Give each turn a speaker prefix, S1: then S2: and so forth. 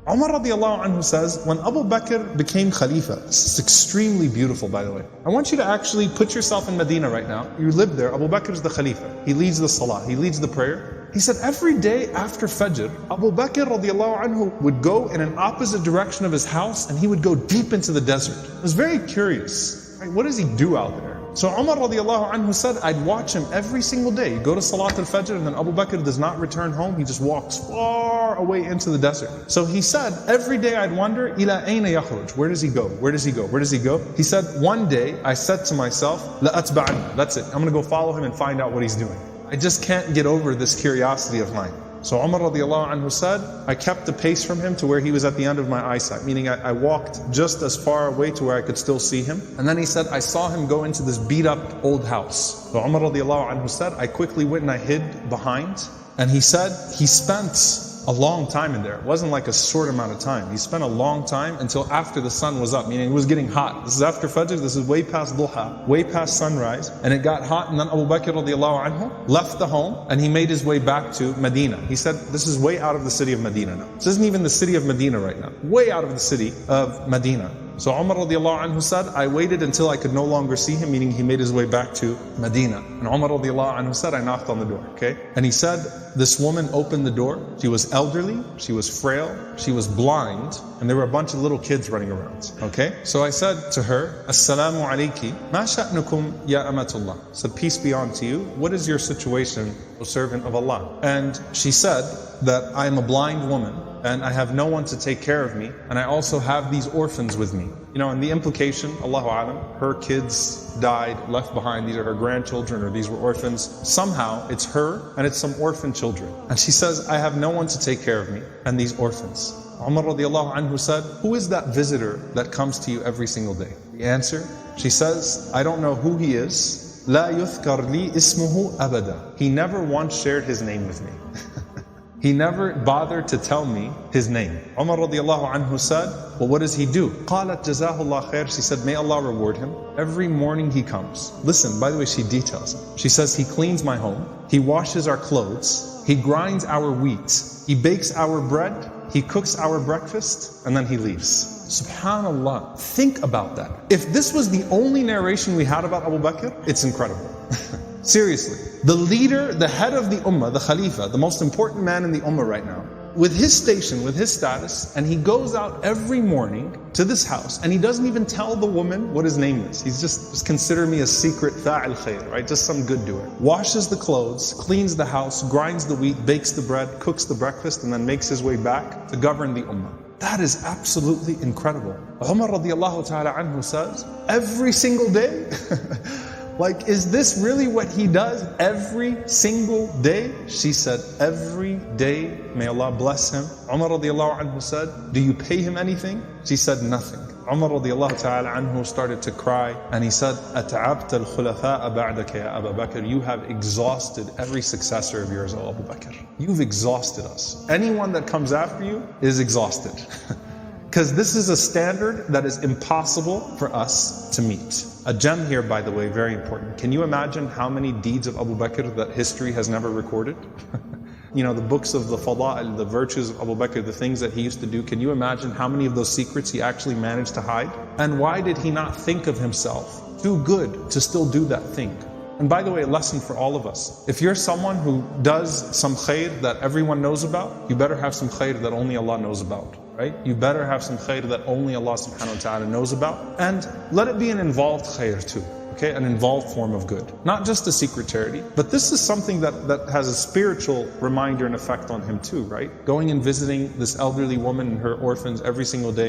S1: Umar radiallahu anhu says, when Abu Bakr became Khalifa, this is extremely beautiful by the way. I want you to actually put yourself in Medina right now. You live there, Abu Bakr is the Khalifa. He leads the Salah, he leads the prayer. He said every day after Fajr, Abu Bakr radiallahu anhu would go in an opposite direction of his house and he would go deep into the desert. I was very curious, right? What does he do out there? So Umar radiallahu anhu said, I'd watch him every single day. Go to Salat al-Fajr and then Abu Bakr does not return home. He just walks far away into the desert. So he said, every day I'd wonder, ila ayna yakhruj? Where does he go? Where does he go? Where does he go? He said, one day I said to myself, la atba'ani. That's it. I'm going to go follow him and find out what he's doing. I just can't get over this curiosity of mine. So Umar radiallahu anhu said, I kept the pace from him to where he was at the end of my eyesight, meaning I walked just as far away to where I could still see him. And then he said, I saw him go into this beat up old house. So Umar radiallahu anhu said, I quickly went and I hid behind. And he said, he spent a long time in there. It wasn't like a short amount of time. He spent a long time until after the sun was up, meaning it was getting hot. This is after Fajr, this is way past Duha, way past sunrise. And it got hot and then Abu Bakr radiallahu anhu left the home and he made his way back to Medina. He said, this is way out of the city of Medina now. This isn't even the city of Medina right now. Way out of the city of Medina. So Umar radiallahu anhu said, I waited until I could no longer see him, meaning he made his way back to Medina. And Umar radiallahu anhu said, I knocked on the door, okay? And he said, this woman opened the door. She was elderly, she was frail, she was blind, and there were a bunch of little kids running around, okay? So I said to her, Assalamu alaykum, ma sha'nukum ya amatullah. I said, peace be unto you. What is your situation, O servant of Allah? And she said that I am a blind woman, and I have no one to take care of me, and I also have these orphans with me. You know, and the implication, Allahu Alam, her kids died, left behind, these are her grandchildren, or these were orphans. Somehow, it's her, and it's some orphan children. And she says, I have no one to take care of me, and these orphans. Umar radiallahu anhu said, who is that visitor that comes to you every single day? The answer, she says, I don't know who he is. La yuthkar li ismuhu abada. He never once shared his name with me. He never bothered to tell me his name. Umar radiallahu anhu said, well, what does he do? قالت JazakAllah khair. She said, may Allah reward him. Every morning he comes. Listen, by the way, she details it. She says, he cleans my home. He washes our clothes. He grinds our wheat. He bakes our bread. He cooks our breakfast. And then he leaves. Subhanallah. Think about that. If this was the only narration we had about Abu Bakr, it's incredible. Seriously, the leader, the head of the ummah, the Khalifa, the most important man in the ummah right now, with his station, with his status, and he goes out every morning to this house, and he doesn't even tell the woman what his name is. He's just consider me a secret fa'il khair, right? Just some good doer. Washes the clothes, cleans the house, grinds the wheat, bakes the bread, cooks the breakfast, and then makes his way back to govern the ummah. That is absolutely incredible. Umar radiallahu ta'ala anhu says, every single day, like, is this really what he does every single day? She said, every day, may Allah bless him. Umar radiallahu anhu said, do you pay him anything? She said, nothing. Umar radiallahu ta'ala anhu started to cry and he said, أَتَعَبْتَ الْخُلَفَاءَ بَعْدَكَ يَا أَبَا بَكْر. You have exhausted every successor of yours, O Abu Bakr. You've exhausted us. Anyone that comes after you is exhausted. Because this is a standard that is impossible for us to meet. A gem here, by the way, very important. Can you imagine how many deeds of Abu Bakr that history has never recorded? You know, the books of the fada'il, the virtues of Abu Bakr, the things that he used to do. Can you imagine how many of those secrets he actually managed to hide? And why did he not think of himself too good to still do that thing? And by the way, a lesson for all of us. If you're someone who does some khair that everyone knows about, you better have some khair that only Allah knows about. Right? You better have some khair that only Allah subhanahu wa ta'ala knows about. And let it be an involved khair too. Okay? An involved form of good. Not just a secret charity. But this is something that has a spiritual reminder and effect on him too, right? Going and visiting this elderly woman and her orphans every single day.